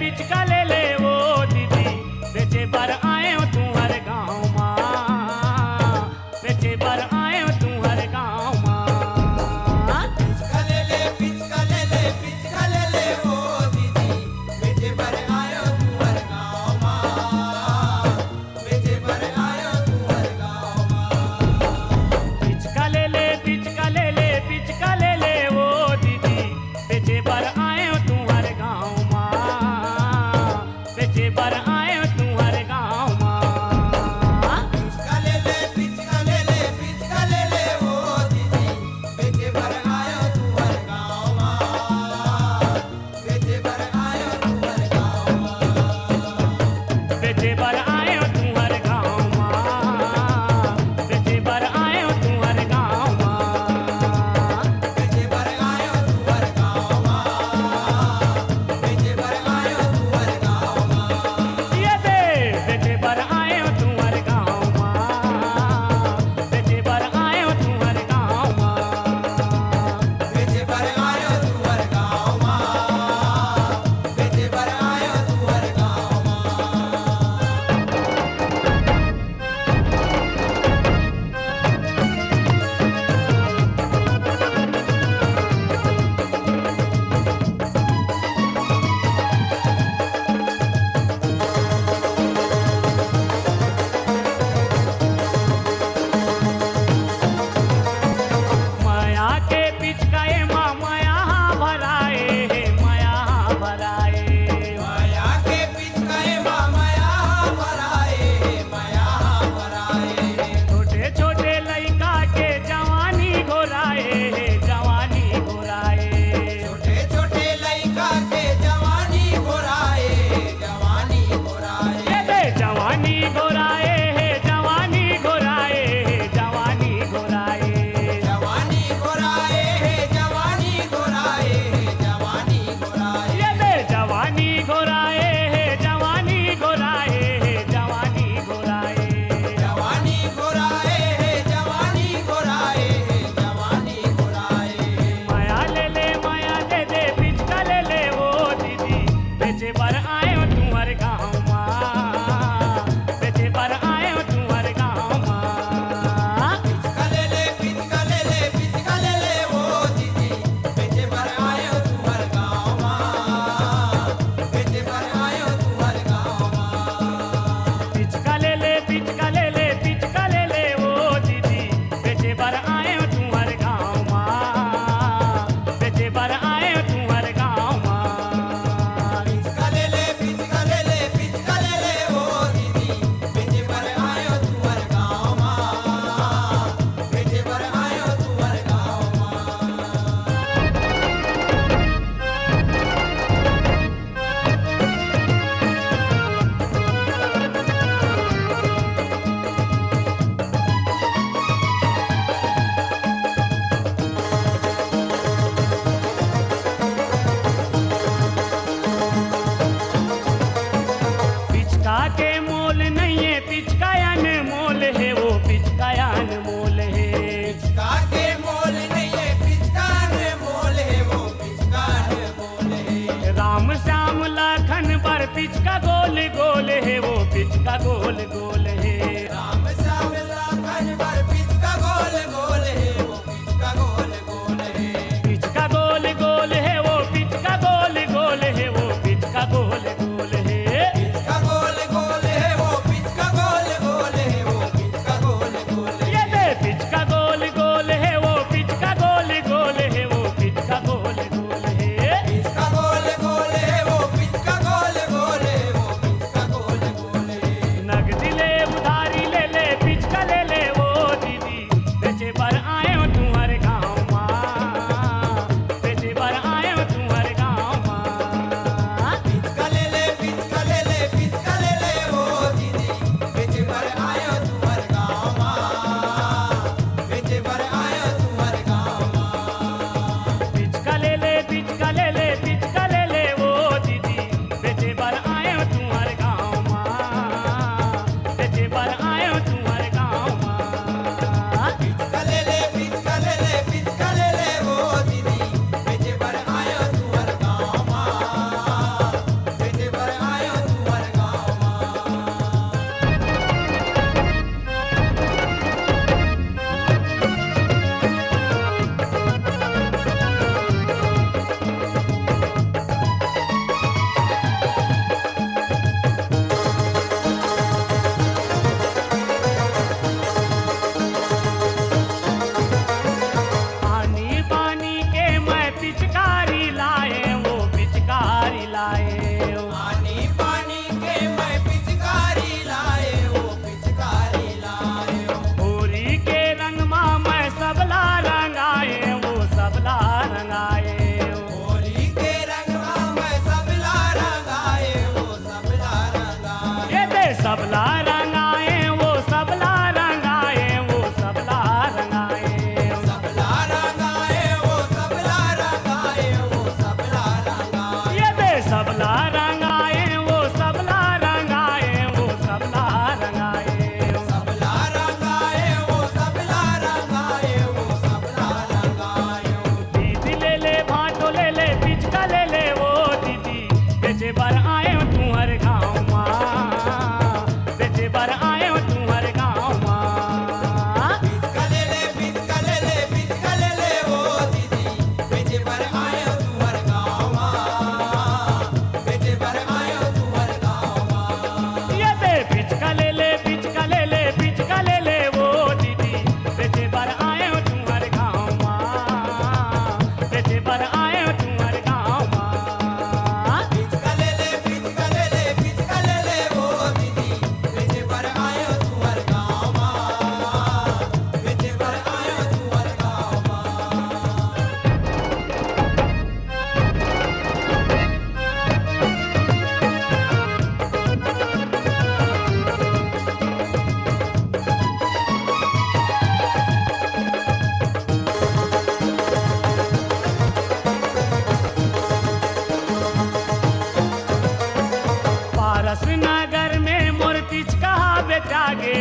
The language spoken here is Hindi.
पिचका ले ले वो दीदी, बेचे पर आए हो तू हर गाँव माँ, बेचे पर आए हो तू हर गाँव माँ। पिचका ले ले पिचका ले ले पिचका ले ले वो दीदी, बेचे पर आयो तू हर गाँव माँ, बेचे पर आयो तू हर गाँव माँ। पिचका ले ले पिचका ले ले पिचका ले ले वो दीदी, बेचे पर आए हो तू हर गाँव माँ, बेचे पर आए हो तू हर गाँव माँ। पिचका ले ले पिचका ले ले पिचका ले ले वो दीदी, बेचे पर आयो तू हर गाँव माँ, बेचे पर आयो तू हर गाँव माँ। बेचे पर आए हो तू हर गाँव माँ, बेचे पर आए हो तू हर गाँव माँ। बेचे पर आयो तू हर गाँव माँ, बेचे पर आयो तू हर गाँव माँ। ये दे बेचे पर आए हो तू हर गाँव माँ, बेचे पर आए हो तू हर गाँव माँ। बेचे पर आयो तू हर गाँव माँ, बेचे पर आयो तू हर गाँव माँ। माया के पिचकाए माँ माया भराए हे माया भराए। माया के पिचकाए माँ माया भराए, माया भराए। छोटे छोटे लइका के जवानी घोराए हे जवानी घोराए। छोटे छोटे लइका के जवानी घोराए, जवानी घोराए। ये दे जवानी घोराए हे जवानी घोराए हे जवानी घोराए। जवानी घोराए है, जवानी घोराए है, जवानी घोराए। ये दे जवानी घोराए हे जवानी घोराए हे जवानी घोराए। जवानी घोराए है, जवानी घोराए है, जवानी घोराए। माया दे दे पिचका ले ले वो दीदी, बेचे पर आए हो तू हर गाँव माँ, बेचे पर आए हो तू हर गाँव माँ। पिचका ले ले पिचका ले ले पिचका ले ले वो दीदी, बेचे पर आयो तू हर गाँव माँ, बेचे पर आयो तू हर गाँव माँ। पिचका ले ले पिचका ले ले पिचका ले ले वो दीदी, बेचे पर आए हो तू हर गाँव माँ, बेचे पर आए हो तू हर गाँव माँ। पिचका ले ले पिचका ले ले पिचका ले ले वो दीदी, बेचे पर आयो तू हर गाँव माँ, बेचे पर आयो तू हर गाँव माँ। पिचका के मोल नहीं है पिचका अनमोल है वो पिचका अनमोल है। पिचका के मोल नहीं है, पिचका ने मोल है, वो पिचका ने मोल है। राम श्याम लाखन पर पिचका गोल गोल है वो पिचका गोल गोल है। राम श्याम लाखन पर पिचका गोल गोल है, वो पिचका गोल गोल है। पिचका गोल गोल है वो पिचका गोल गोल है वो पिचका गोल गोल है। पिचका गोल गोल है, वो पिचका गोल गोल है, वो पिचका गोल गोल है। ये दे पिचका गोल गोल है वो पिचका गोल गोल है वो पिचका गोल गोल है। पिचका गोल गोल है, वो पिचका गोल गोल है, वो पिचका गोल गोल है। नगदी ले उधारी ले ले पिचका ले ले वो दीदी, आयो तू हर गाँव माँ बेचे बर आयो तू हर गाँव माँ पिचका ले ले ओ दीदी बेचे बर आयो तू हर गाँव माँ बेचे बर आयो तू हर गाँव माँ ये दे पिचका ले ले पिचका ले ले पिचका ले ले वो दीदी बेचे बर आयो तू हर गाँव माँ बेचे बर आयो तू हर गाँव माँ पिचका ले ले ओ दीदी बेचे बर आयो तू हर गाँव माँ बेचे बर आयो तू हर गाँव माँ पारस नगर में मोर पिचका बेचा गे